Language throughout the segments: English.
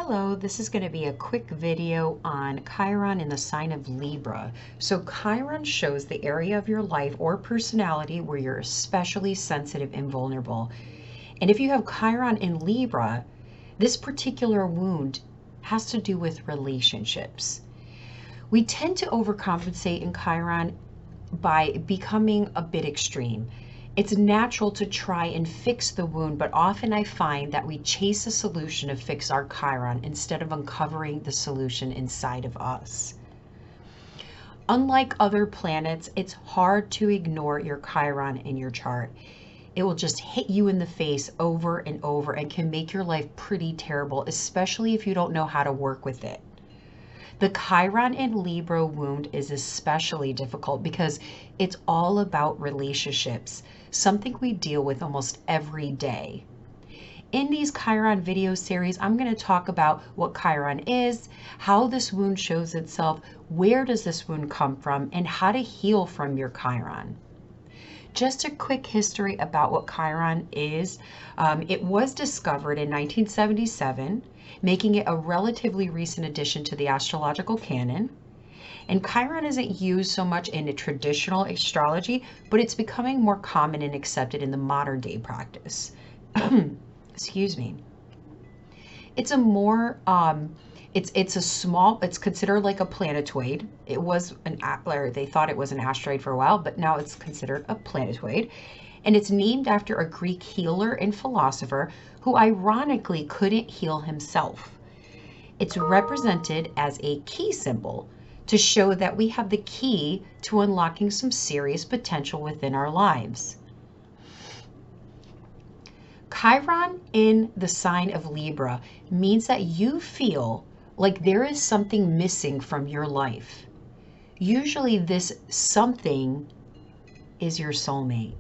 Hello, this is going to be a quick video on Chiron in the sign of Libra. So Chiron shows the area of your life or personality where you're especially sensitive and vulnerable. And if you have Chiron in Libra, this particular wound has to do with relationships. We tend to overcompensate in Chiron by becoming a bit extreme. It's natural to try and fix the wound, but often I find that we chase a solution to fix our Chiron instead of uncovering the solution inside of us. Unlike other planets, it's hard to ignore your Chiron in your chart. It will just hit you in the face over and over and can make your life pretty terrible, especially if you don't know how to work with it. The Chiron in Libra wound is especially difficult because it's all about relationships, something we deal with almost every day. In these Chiron video series, I'm going to talk about what Chiron is, how this wound shows itself, where does this wound come from, and how to heal from your Chiron. Just a quick history about what Chiron is. It was discovered in 1977, making it a relatively recent addition to the astrological canon. And Chiron isn't used so much in a traditional astrology, but it's becoming more common and accepted in the modern day practice. Excuse me. It's a more, it's considered like a planetoid. It was they thought it was an asteroid for a while, but now it's considered a planetoid. And it's named after a Greek healer and philosopher who ironically couldn't heal himself. It's represented as a key symbol to show that we have the key to unlocking some serious potential within our lives. Chiron in the sign of Libra means that you feel like there is something missing from your life. Usually this something is your soulmate.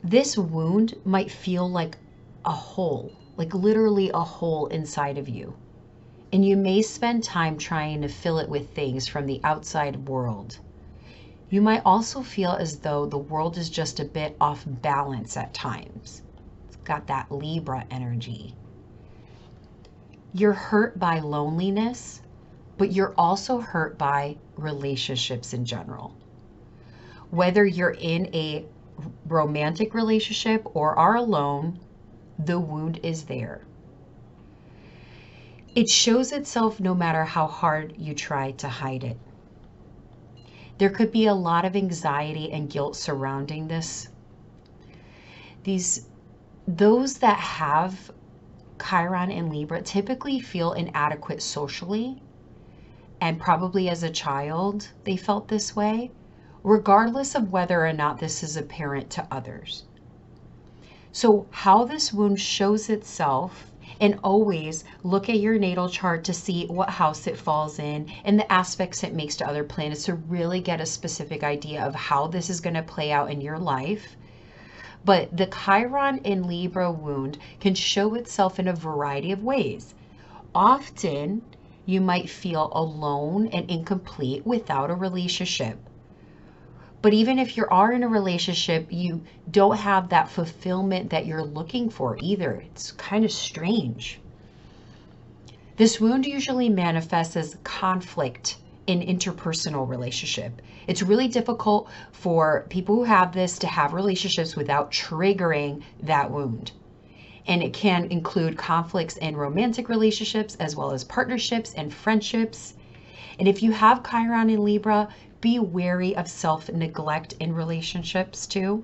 This wound might feel like a hole, like literally a hole inside of you. And you may spend time trying to fill it with things from the outside world. You might also feel as though the world is just a bit off balance at times. It's got that Libra energy. You're hurt by loneliness, but you're also hurt by relationships in general. Whether you're in a romantic relationship or are alone, the wound is there. It shows itself no matter how hard you try to hide it. There could be a lot of anxiety and guilt surrounding this. Those that have Chiron in Libra typically feel inadequate socially, and probably as a child they felt this way, regardless of whether or not this is apparent to others. So how this wound shows itself, and always look at your natal chart to see what house it falls in and the aspects it makes to other planets to really get a specific idea of how this is going to play out in your life. But the Chiron in Libra wound can show itself in a variety of ways. Often you might feel alone and incomplete without a relationship. But even if you are in a relationship, you don't have that fulfillment that you're looking for either. It's kind of strange. This wound usually manifests as conflict in interpersonal relationship. It's really difficult for people who have this to have relationships without triggering that wound. And it can include conflicts in romantic relationships as well as partnerships and friendships. And if you have Chiron in Libra, be wary of self-neglect in relationships too.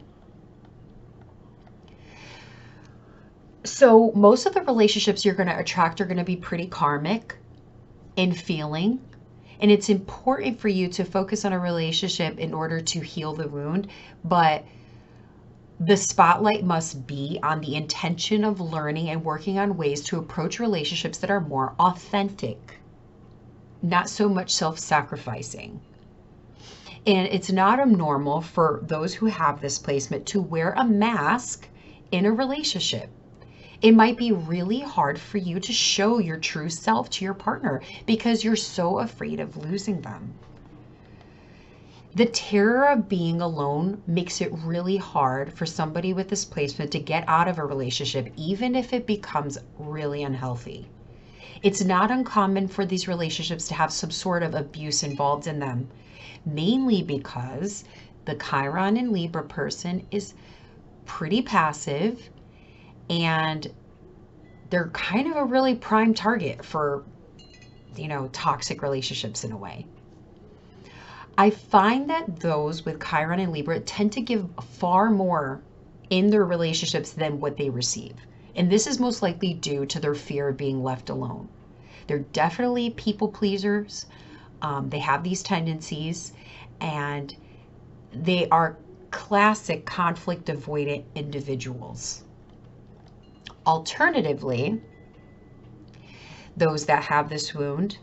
So most of the relationships you're going to attract are going to be pretty karmic in feeling. And it's important for you to focus on a relationship in order to heal the wound. But the spotlight must be on the intention of learning and working on ways to approach relationships that are more authentic, not so much self-sacrificing. And it's not abnormal for those who have this placement to wear a mask in a relationship. It might be really hard for you to show your true self to your partner because you're so afraid of losing them. The terror of being alone makes it really hard for somebody with this placement to get out of a relationship, even if it becomes really unhealthy. It's not uncommon for these relationships to have some sort of abuse involved in them, mainly because the Chiron and Libra person is pretty passive and they're kind of a really prime target for, toxic relationships in a way. I find that those with Chiron and Libra tend to give far more in their relationships than what they receive. And this is most likely due to their fear of being left alone. They're definitely people pleasers. They have these tendencies, and they are classic conflict avoidant individuals. Alternatively, those that have this wound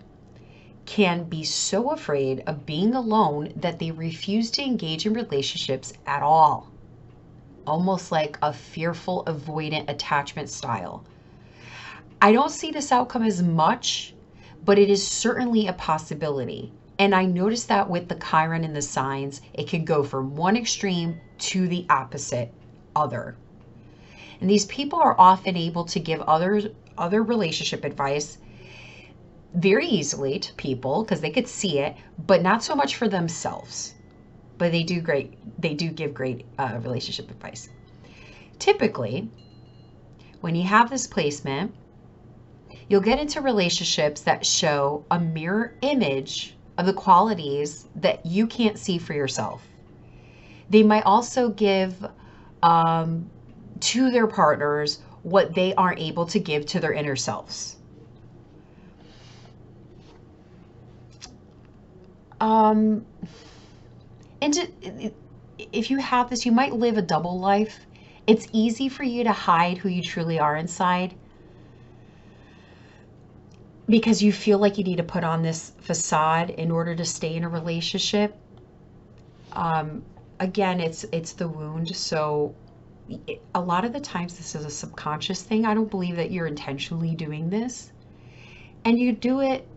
can be so afraid of being alone that they refuse to engage in relationships at all. Almost like a fearful avoidant attachment style. I don't see this outcome as much, but it is certainly a possibility. And I noticed that with the Chiron and the signs, it can go from one extreme to the opposite other. And these people are often able to give other relationship advice very easily to people because they could see it, but not so much for themselves. But they do give great relationship advice. Typically, when you have this placement, you'll get into relationships that show a mirror image of the qualities that you can't see for yourself. They might also give to their partners what they aren't able to give to their inner selves. If you have this, you might live a double life. It's easy for you to hide who you truly are inside because you feel like you need to put on this facade in order to stay in a relationship. Again, it's the wound. So a lot of the times this is a subconscious thing. I don't believe that you're intentionally doing this. And you do it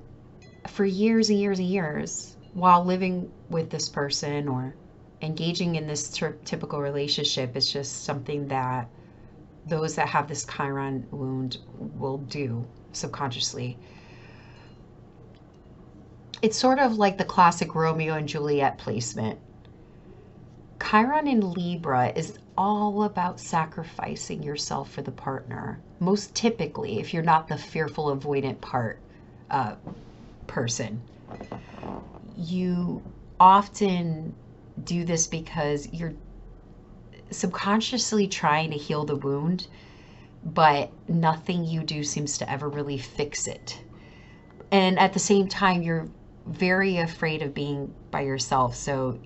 for years and years and years while living with this person or engaging in this typical relationship. Is just something that those that have this Chiron wound will do subconsciously. It's sort of like the classic Romeo and Juliet placement. Chiron in Libra is all about sacrificing yourself for the partner. Most typically, if you're not the fearful avoidant person. You often do this because you're subconsciously trying to heal the wound, but nothing you do seems to ever really fix it. And at the same time, you're very afraid of being by yourself, so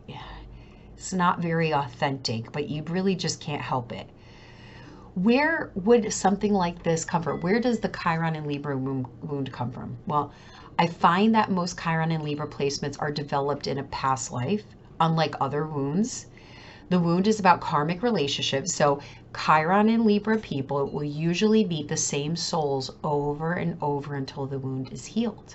it's not very authentic, but you really just can't help it. Where would something like this come from? Where does the Chiron and Libra wound come from? Well, I find that most Chiron and Libra placements are developed in a past life, unlike other wounds. The wound is about karmic relationships, so Chiron and Libra people will usually meet the same souls over and over until the wound is healed.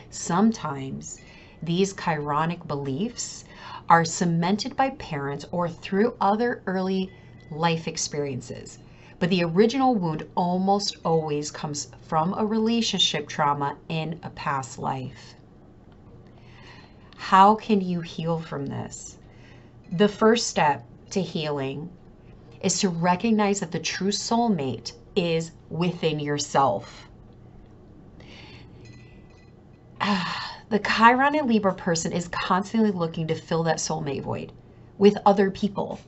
Sometimes these Chironic beliefs are cemented by parents or through other early life experiences. But the original wound almost always comes from a relationship trauma in a past life. How can you heal from this? The first step to healing is to recognize that the true soulmate is within yourself. The Chiron and Libra person is constantly looking to fill that soulmate void with other people,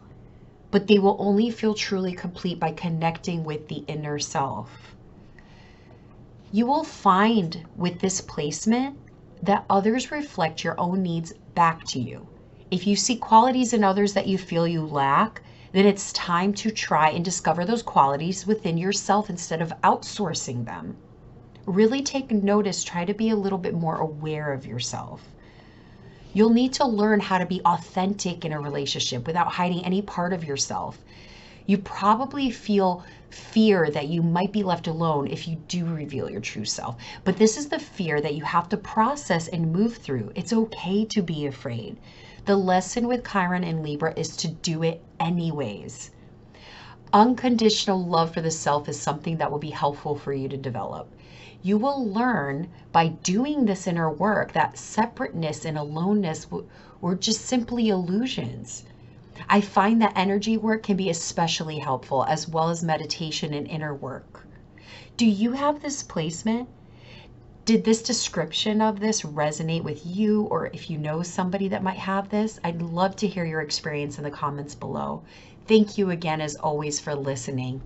but they will only feel truly complete by connecting with the inner self. You will find with this placement that others reflect your own needs back to you. If you see qualities in others that you feel you lack, then it's time to try and discover those qualities within yourself instead of outsourcing them. Really take notice, try to be a little bit more aware of yourself. You'll need to learn how to be authentic in a relationship without hiding any part of yourself. You probably feel fear that you might be left alone if you do reveal your true self. But this is the fear that you have to process and move through. It's okay to be afraid. The lesson with Chiron and Libra is to do it anyways. Unconditional love for the self is something that will be helpful for you to develop. You will learn by doing this inner work that separateness and aloneness were just simply illusions. I find that energy work can be especially helpful, as well as meditation and inner work. Do you have this placement? Did this description of this resonate with you, or if you know somebody that might have this? I'd love to hear your experience in the comments below. Thank you again, as always, for listening.